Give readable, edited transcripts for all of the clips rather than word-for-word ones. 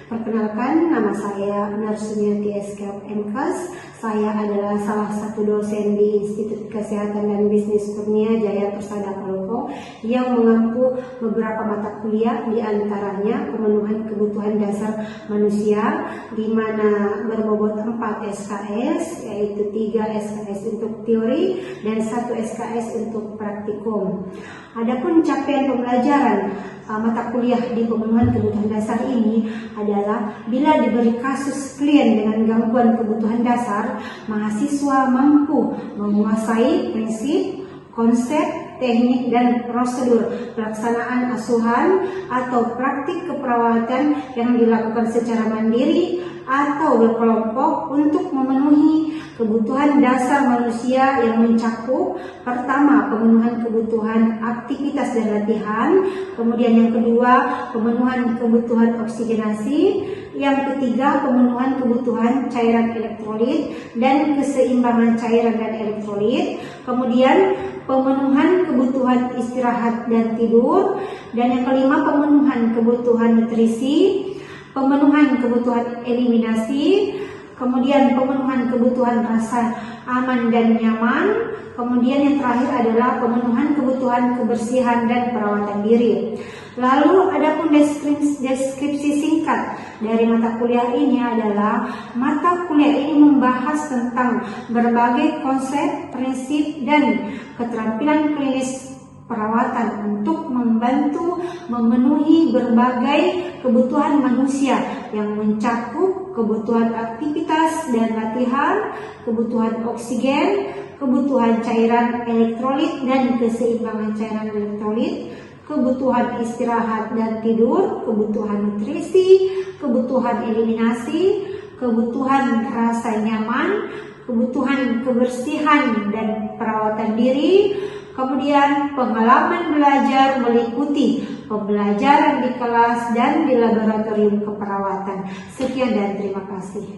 Perkenalkan, nama saya Narsumiati SK MKes. Saya adalah salah satu dosen di Institut Kesehatan dan Bisnis Kurnia Jaya Persada Palopo yang mengampu beberapa mata kuliah, di antaranya pemenuhan kebutuhan dasar manusia, di mana berbobot 4 SKS, yaitu 3 SKS untuk teori dan 1 SKS untuk praktikum. Adapun capaian pembelajaran mata kuliah di pemenuhan kebutuhan dasar ini adalah bila diberi kasus klien dengan gangguan kebutuhan dasar, mahasiswa mampu menguasai prinsip, konsep, teknik, dan prosedur pelaksanaan asuhan atau praktik keperawatan yang dilakukan secara mandiri atau berkelompok untuk memenuhi kebutuhan dasar manusia yang mencakup: pertama, pemenuhan kebutuhan aktivitas dan latihan; kemudian yang kedua, pemenuhan kebutuhan oksigenasi; yang ketiga, pemenuhan kebutuhan cairan elektrolit dan keseimbangan cairan dan elektrolit; kemudian pemenuhan kebutuhan istirahat dan tidur; dan yang kelima, pemenuhan kebutuhan nutrisi, pemenuhan kebutuhan eliminasi, kemudian pemenuhan kebutuhan rasa aman dan nyaman, kemudian yang terakhir adalah pemenuhan kebutuhan kebersihan dan perawatan diri. Lalu adapun deskripsi singkat dari mata kuliah ini adalah mata kuliah ini membahas tentang berbagai konsep, prinsip, dan keterampilan klinis perawatan untuk membantu memenuhi berbagai kebutuhan manusia yang mencakup kebutuhan aktivitas dan latihan, kebutuhan oksigen, kebutuhan cairan elektrolit dan keseimbangan cairan elektrolit, kebutuhan istirahat dan tidur, kebutuhan nutrisi, kebutuhan eliminasi, kebutuhan rasa nyaman, kebutuhan kebersihan dan perawatan diri. Kemudian pengalaman belajar meliputi pembelajaran di kelas dan di laboratorium keperawatan. Sekian dan terima kasih.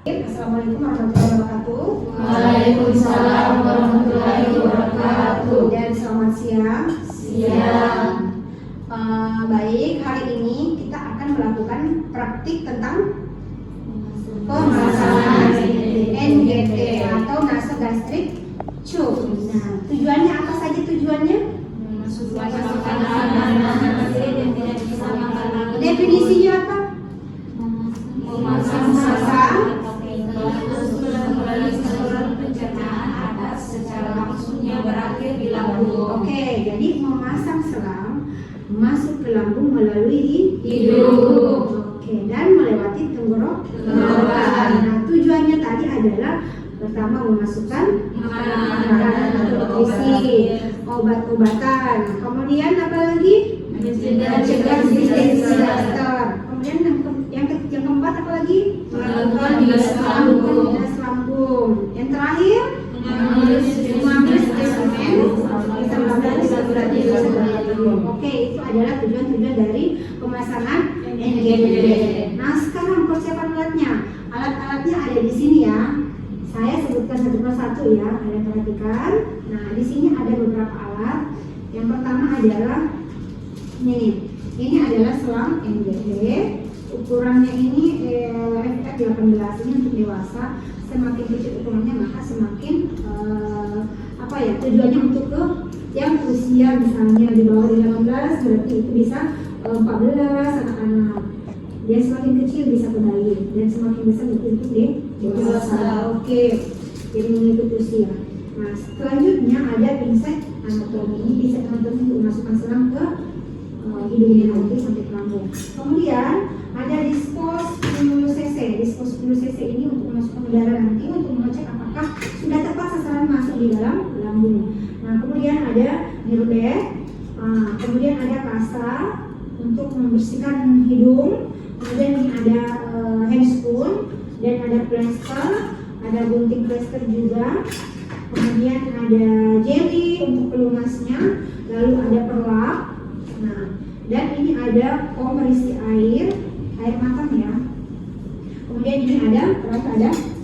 Assalamualaikum warahmatullahi wabarakatuh. Waalaikumsalam warahmatullahi wabarakatuh. Dan selamat siang. Siang. Baik, hari ini kita akan melakukan praktik tentang pemasangan NGT atau nasogastrik tube. Nah, tujuannya apa saja tujuannya? Definisinya apa? Memasang pencernaan atas secara langsungnya berakhir di lambung. Oke, jadi memasang selang masuk ke lambung melalui hidung. Oke, dan melewati tenggorokan. Nah, tujuannya tadi adalah pertama memasukkan makanan atau nutrisi, obat-obatan. Kemudian apa lagi? Mencegah resistensi klaster. Kemudian yang keempat apa lagi? Melakukan bilas lambung. Yang terakhir mengambil spesimen Oke, itu adalah tujuan-tujuan dari pemasangan NGT. Nah, sekarang persiapan alatnya. Alat-alatnya ada di sini ya. Saya sebutkan satu persatu ya, kalian perhatikan. Nah, di sini ada beberapa alat. Yang pertama adalah ini adalah selang NGT. Ukurannya ini FF18, ini untuk dewasa. Semakin kecil ukurannya maka semakin tujuannya untuk ke yang usia misalnya di bawah 18, berarti itu bisa 14 anak-anak. Dia semakin kecil bisa ke bayi dan semakin besar untuk dewasa. Oke, jadi mengikut usia. Nah, selanjutnya ada pinset anatomi. Ini pinset anatomi untuk memasukkan selang ke hidungnya nanti sampai ke lambung. Kemudian ada dispos 10 cc. Dispos 10 cc ini untuk memasukkan udara nanti untuk mengecek apakah sudah tepat sasaran masuk di dalam lambung. Nah, kemudian ada nirobek. Kemudian ada kasa untuk membersihkan hidung. Kemudian ini ada handspoon dan ada plester, ada gunting plester juga. Kemudian ada jelly untuk pelumasnya, lalu ada perlap. Nah, dan ini ada pemberisi air matang ya. Kemudian ini ada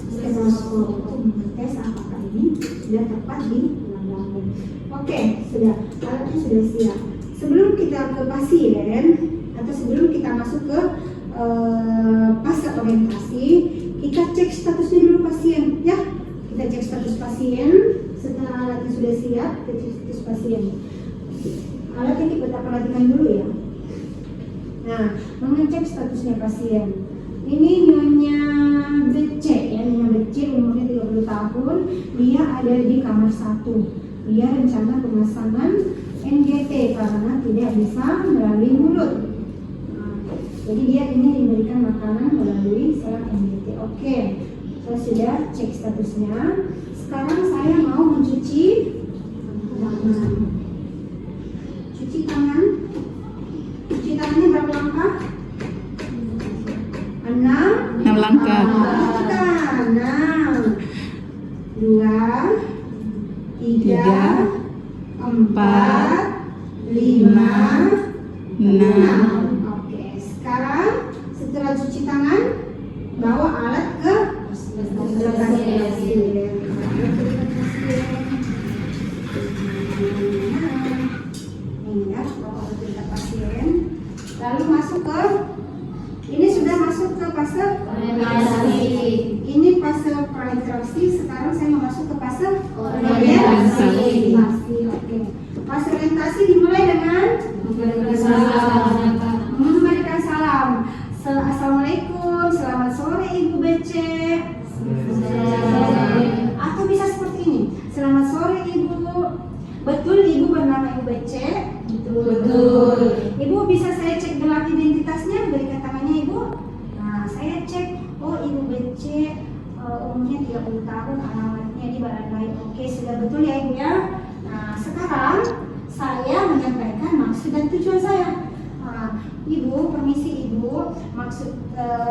stetoskop untuk mengetes apakah ini sudah tepat di lambung. Oke, sudah, alatnya sudah siap. Sebelum kita ke pasien atau sebelum kita masuk ke pasang orientasi, kita cek statusnya dulu pasien, ya. Kita cek status pasien. Setelah alatnya sudah siap, kita cek status pasien. Alatnya kita perhatikan dulu ya. Nah, mengecek statusnya pasien. Ini Nyonya BC ya, Nyonya BC umurnya 30 tahun, dia ada di kamar 1. Dia rencana pemasangan NGT karena tidak bisa melalui mulut. Jadi dia ingin diberikan makanan melalui selang NGT. Oke, saya sudah cek statusnya. Sekarang saya mau mencuci tangan. Cuci tangan. Cuci tangannya berapa langkah? 6 langkah. 6, 2, 3, 4, 5, 6. Oke, sekarang setelah cuci tangan, bawa alat ke lokasi pasien. Ini ya, bawa alat ke pasien. Lalu masuk ke, ini sudah masuk ke fase Orientasi. Ini fase penetrasi. Sekarang saya mau masuk ke fase Orientasi. Oke. Fase orientasi dimulai dengan memberikan salam. Assalamualaikum, selamat sore Ibu BC. Atau bisa seperti ini. Selamat sore Ibu. Betul Ibu bernama Ibu BC? Betul. Ibu bisa saya cek gelar identitasnya, berikan tangannya Ibu. Nah, saya cek, oh Ibu BC umurnya 30 tahun, alamatnya di Barangkali. Oke, sudah betul ya Ibu ya. Nah, sekarang saya menyampaikan maksud dan tujuan saya. Ibu, permisi Ibu, maksud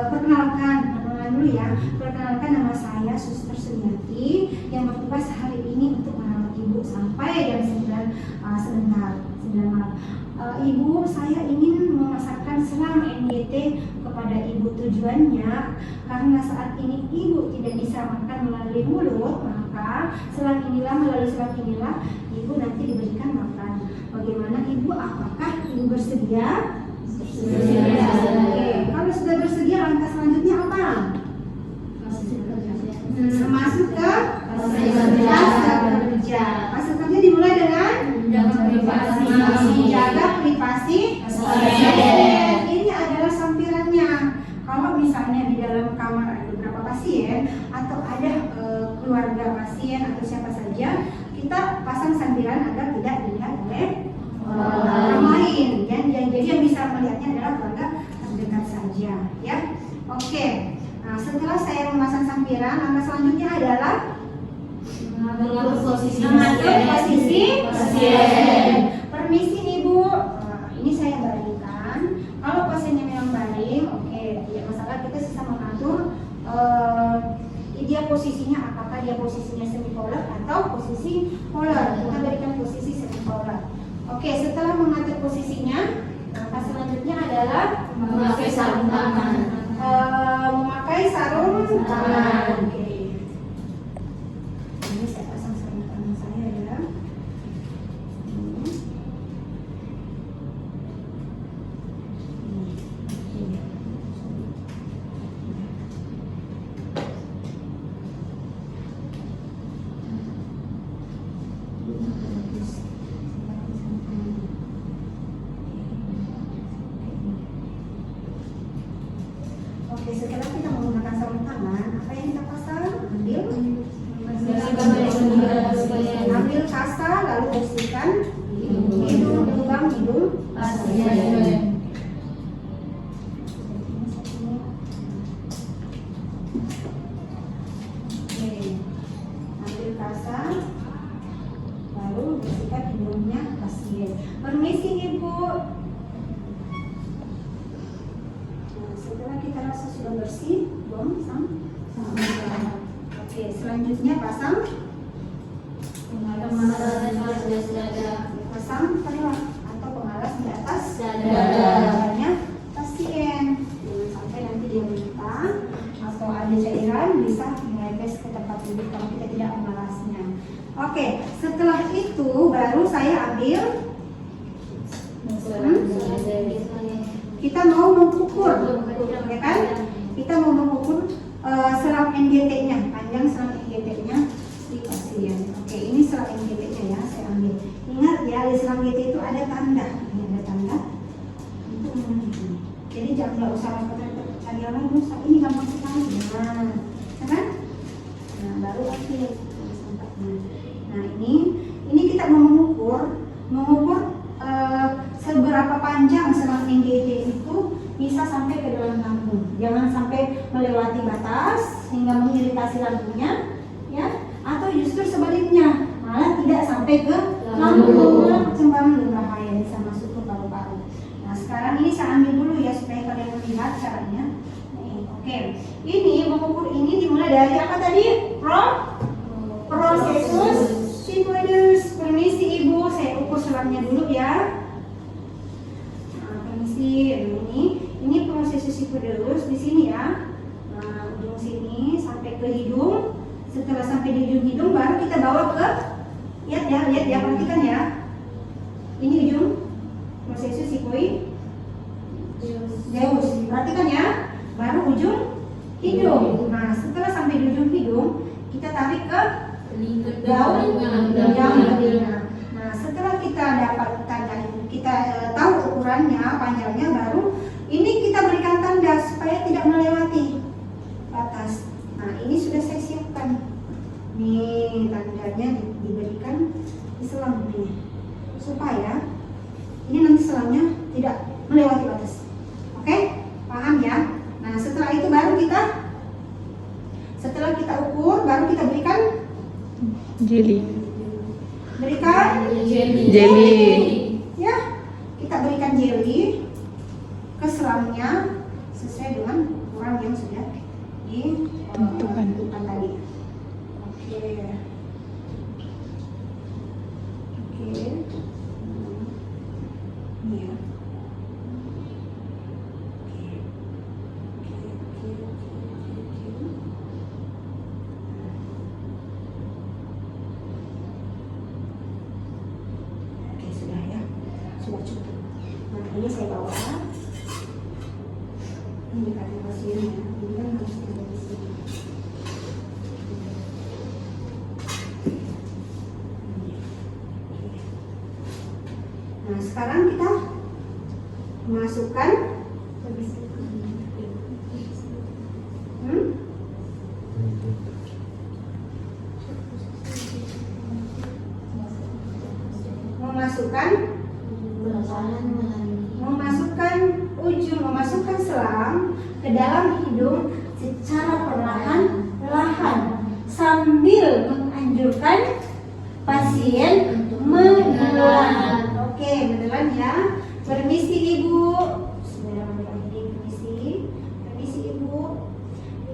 perkenalkan dulu ya. Perkenalkan, nama saya Suster Suryati yang bertugas hari ini untuk merawat Ibu sampai jam 9 malam. Ibu, saya ingin memasakkan selang NGT kepada Ibu. Tujuannya karena saat ini Ibu tidak bisa makan melalui mulut, maka melalui selang inilah Ibu nanti diberikan makan. Bagaimana Ibu? Apakah Ibu bersedia? Oke, kalau sudah bersedia, langkah selanjutnya apa? Masuk ke fase kerja. Fase kerja dimulai dengan menjaga privasi pasien. Ini adalah sampirannya. Kalau misalnya di dalam kamar ada beberapa pasien atau ada keluarga pasien atau siapa saja, kita pasang sampiran agar tidak dilihat oleh orang lain. Jadi yang bisa melihatnya adalah keluarga terdekat saja, ya. Oke. Nah, setelah saya memasang sampiran, langkah selanjutnya adalah Mengatur posisi pasien. Permisi Ibu, ini saya baringkan. Kalau pasiennya memang baring, oke, tidak masalah, kita bisa mengatur dia posisinya, apakah dia posisinya semipolar atau posisi polar. Kita berikan posisi semipolar. Oke, setelah mengatur posisinya, langkah selanjutnya adalah memakai sarung tangan. Memakai sarung tangan. Oke. Ini saya pasang sarung tangan saya ya. Oke, setelah kita menggunakan sarung tangan, apa yang kita pasang? Ambil kasa, lalu bersihkan hidung, lubang hidung pasien. Oke, ambil kasa, lalu bersihkan hidungnya pasien. Permisi Ibu. Setelah kita rasa sudah bersih, buang sama. Oke, selanjutnya pasang pelah atau pengalas di atas dadanya pasien. Jangan sampai nanti dia muntah atau ada cairan bisa melepes ke tempat duduk kalau kita tidak mengalasnya. Oke, setelah itu baru saya ambil kita mau mengukur, ya kan? Kita mau mengukur selang NGT-nya, panjang selang NGT-nya di pasien. Oke, ini selang NGT-nya ya, saya ambil. Ingat ya, di selang GT itu ada tanda. Ini ada tanda. Itu jadi jangan usah cari yang lain, ini gampang sekali. Nah, ya kan? Nah, baru oke. Nah, ini kita mau mengukur seberapa panjang selang NGT itu bisa sampai ke dalam lambung. Jangan sampai melewati batas hingga mengiritasi lambungnya, ya. Atau justru sebaliknya, malah tidak sampai ke lambung, kecembangan berbahaya bisa masuk ke paru-paru. Nah, sekarang ini saya ambil dulu ya supaya kalian melihat caranya. Oke, ini mengukur ini dimulai dari apa tadi? Prosesus sifoidus. Permisi ibu, saya ukur selangnya dulu ya. Nah, permisi, ini prosesus sifoidus di sini ya. Nah, ujung sini sampai ke hidung. Setelah sampai di ujung hidung baru kita bawa ke, lihat ya, perhatikan ya. Ini ujung prosesus sifoidus. Perhatikan ya. Baru ujung hidung. Nah, setelah sampai di ujung hidung, kita tarik ke daun telinga. Nah, setelah kita dapat tanda itu, kita tahu ukurannya, panjangnya, baru ini kita berikan tanda supaya tidak melewati batas. Nah, ini sudah saya siapkan. Nih, tandanya diberikan di selang ini supaya ini nanti selangnya tidak melewati batas. Oke? Paham ya? Nah, setelah itu baru setelah kita ukur, baru kita berikan Jelly. Ya, kita berikan jelly ke selangnya sesuai dengan ukuran yang sudah ditentukan tadi. Oke. Ini ya. Sudah cukup. Nah, ini saya bawa. Ini karena pasiennya, ini kan harus ada di sini. Nah, sekarang kita masukkan memasukkan selang ke dalam hidung secara perlahan-lahan sambil menganjurkan pasien menelan. Oke, menelan ya. Permisi ibu. Permisi ibu.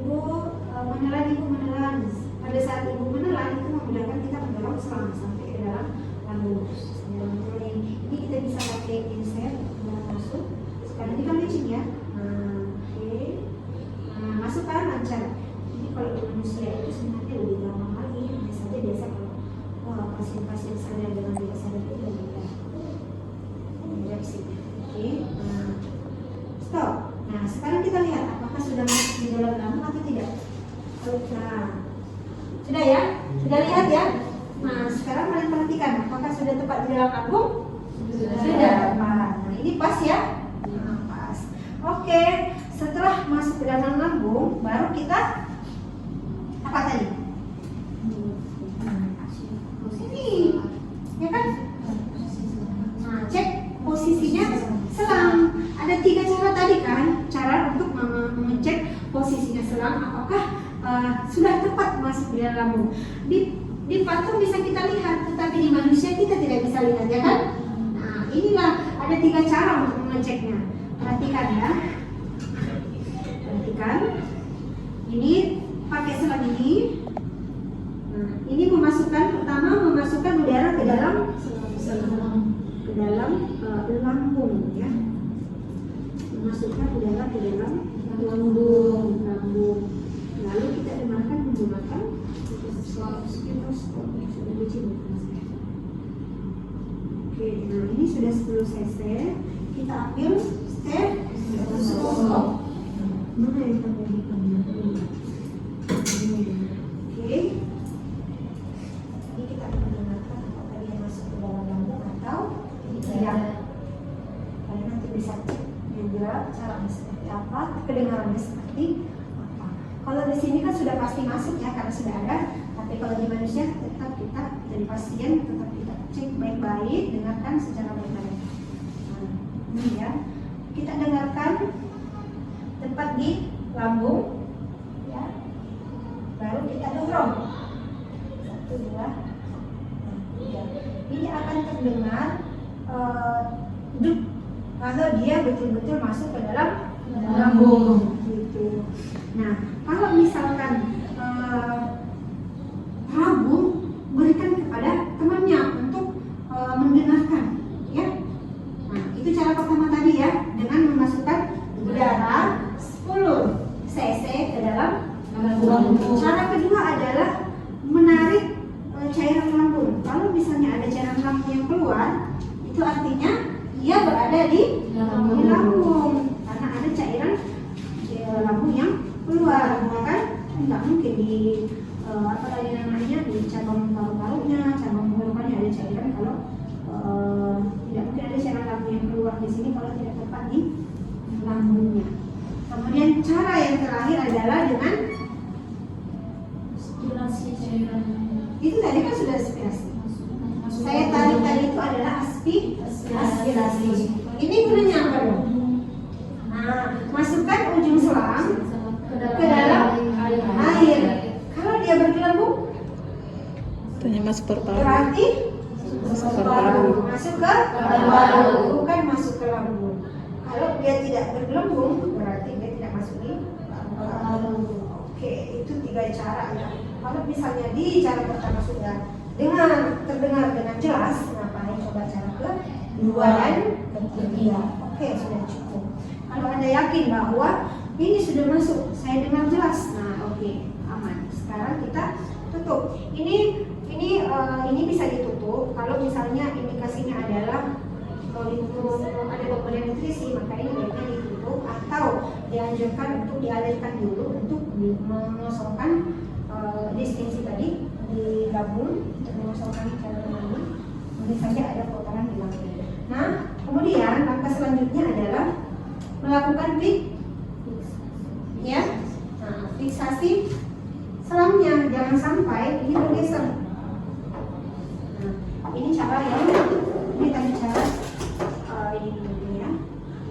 Ibu menelan. Pada saat ibu menelan itu memudahkan kita mendorong selang sampai ke dalam lambung. Ini kita bisa pakai insert masuk. Sekarang ini kan licin ya. Oke. Nah, masukkan lancar. Ini kalau di manusia itu sebenarnya lebih gampang lagi. Misalnya biasa kalau pasien-pasien sadar dengan tidak sadar itu lebih mudah. Oke. Nah, stop. Nah, sekarang kita lihat apakah sudah masuk di dalam lambung atau tidak. Nah, sudah ya? Sudah lihat ya? Nah, sekarang kalian perhatikan apakah sudah tepat di dalam lambung? Sudah tepat. Nah, ini pas ya? Nah, pas. Oke, setelah masuk ke dalam lambung, baru kita apa tadi? Ini, ya kan? Nah, cek posisinya selang. Ada 3 cara tadi kan? Cara untuk mengecek posisinya selang, apakah sudah tepat masuk di dalam lambung. Di patung bisa kita lihat, tetapi di manusia kita tidak bisa lihat, ya kan? Nah, inilah ada 3 cara untuk mengeceknya. Perhatikan ya. Perhatikan. Ini pakai selang ini. Nah, ini pertama memasukkan udara ke dalam lambung ya. Memasukkan udara ke dalam lambung. Lalu kita dengarkan menggunakan stetoskop yang sudah dicintai. Oke, nah ini sudah 10 cc. Kita ambil stetoskop. Mana yang terjadi? Oke. Ini kita akan mendengarkan apakah dia masuk ke dalam lambung atau tidak. Kalian nanti bisa cek juga caranya seperti apa, kedengarannya seperti apa. Kalau di sini kan sudah pasti masuk ya karena sudah ada. Tapi kalau di manusia tetap kita dari pasien tetap kita cek baik-baik, dengarkan secara baik-baik. Nah, ini ya. Kita dengarkan tepat di lambung, ya. Baru kita dorong. 1, 2, 3. Ini akan terdengar duk kalau dia betul-betul masuk ke dalam lambung. Gitu. Nah, kalau misalkan ragu, berikan kepada temannya untuk mendengarkan, ya. Nah, itu cara pertama tadi ya, dengan memasukkan udara 10 cc ke dalam lambung. Cara kedua adalah menarik cairan lambung. Kalau misalnya ada cairan lambung yang keluar, itu artinya ia berada di lambung, karena ada cairan lambung yang keluar, kan? Nggak mungkin di apa tadi namanya di cabang paru-parunya, cabang tenggorokannya ada cairan. Kalau tidak mungkin ada cairan lambung yang keluar di sini kalau tidak tepat di lambungnya. Kemudian cara yang terakhir adalah dengan Aspirasi cairan. itu tadi kan sudah aspirasi. Saya tarik tadi itu adalah aspirasi. Ini gunanya apa dong? Nah, masukkan ujung selang ke dalam air. Kalau dia bergelembung, Tanya masuk paru-paru. berarti Masuk paru-paru. masuk ke paru-paru, bukan masuk ke lambung. Kalau dia tidak bergelembung, berarti dia tidak masuk di paru-paru. Oke, itu 3 cara ya. Kalau misalnya di cara pertama sudah terdengar dengan jelas, ngapain coba cara kedua dan ketiga? Oke, sudah cukup. Kalau Anda yakin bahwa ini sudah masuk, saya dengar jelas, nah oke, aman. Sekarang kita tutup. Ini bisa ditutup kalau misalnya indikasinya adalah ada pemberian nutrisi, maka ini baiknya ditutup atau dianjurkan untuk dialirkan dulu untuk mengosongkan distingsi tadi di lambung, untuk mengosongkan cairan lambung. Mungkin saja ada kotoran di lambung. Nah, kemudian langkah selanjutnya adalah melakukan fiksasi selangnya, jangan sampai ini bergeser. Nah, ini cara yang ini tadi cara ini dulu ya.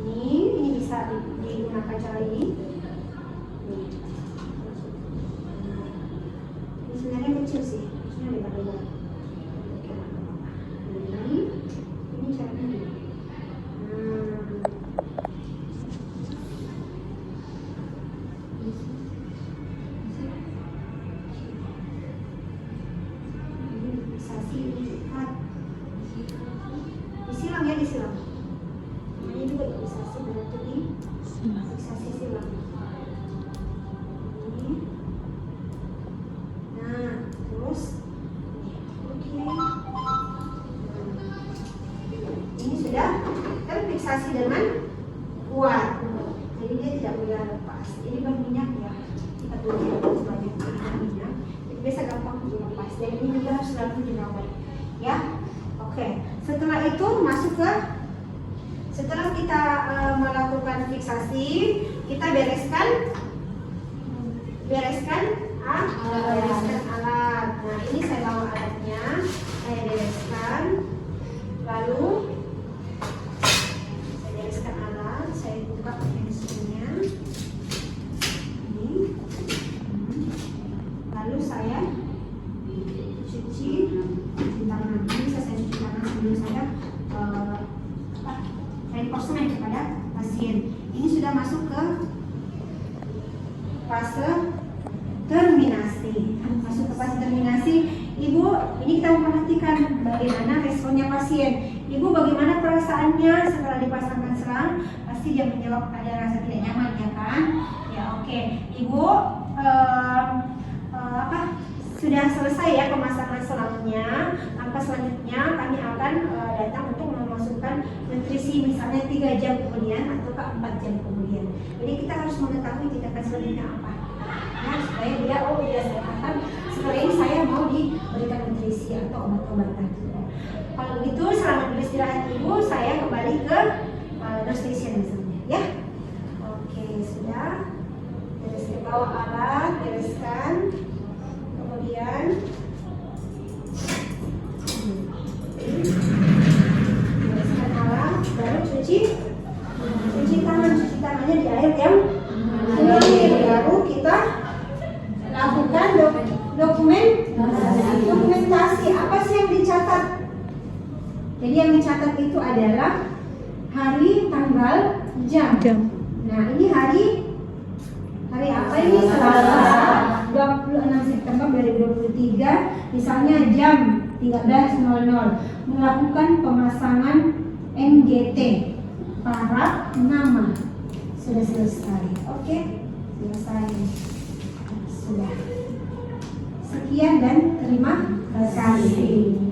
Ini bisa digunakan cara ini. Ini sebenarnya kecil sih, sebenarnya lebar lebar. Ini cara ini. Disilang ya, disilang. Ini juga fiksasi, berarti di fiksasi silang. Ini. Nah, terus oke. Ini sudah terfiksasi dengan kuat. Jadi dia tidak mudah lepas. Ini berminyak ya. Kita tulis sebanyak minyak. Jadi biasa gampang dilepas. Dan ini juga harus selalu dirawat. Ya. Oke, setelah itu setelah kita melakukan fiksasi, kita bereskan alat. Nah, ini saya bawa alatnya, saya bereskan, lalu saya bereskan alat, saya buka pensilnya, ini, lalu saya cuci tangan. Bisa saya cuci tangan sebelum saya reinforcement kepada pasien. Ini sudah masuk ke fase terminasi. Ibu, ini kita memperhatikan bagaimana responnya pasien. Ibu, bagaimana perasaannya setelah dipasangkan selang? Pasti dia menjawab ada rasa tidak nyaman, ya kan? Ya, oke. Ibu, sudah selesai ya pemasangan selangnya. Langkah selanjutnya kami akan datang untuk memasukkan nutrisi misalnya 3 jam kemudian atau 4 jam kemudian. Jadi kita harus mengetahui tindakan selanjutnya apa. Ya, supaya dia saya akan setelah ini saya mau diberikan nutrisi atau obat-obatan. Kalau gitu selama beristirahat ibu saya kembali ke nurse station misalnya ya. Oke, sudah. Bereskan bawa alat, bereskan. Kemudian bereskan alat, baru cuci tangannya di air yang mengalir. Baru kita lakukan dokumentasi. Apa sih yang dicatat? Jadi yang dicatat itu adalah hari, tanggal, jam. Nah, ini hari apa ini? Selasa 26 September 2023, misalnya jam 13.00 melakukan pemasangan NGT paraf nama. Sudah selesai. Oke, selesai. Sudah. Sekian dan terima kasih.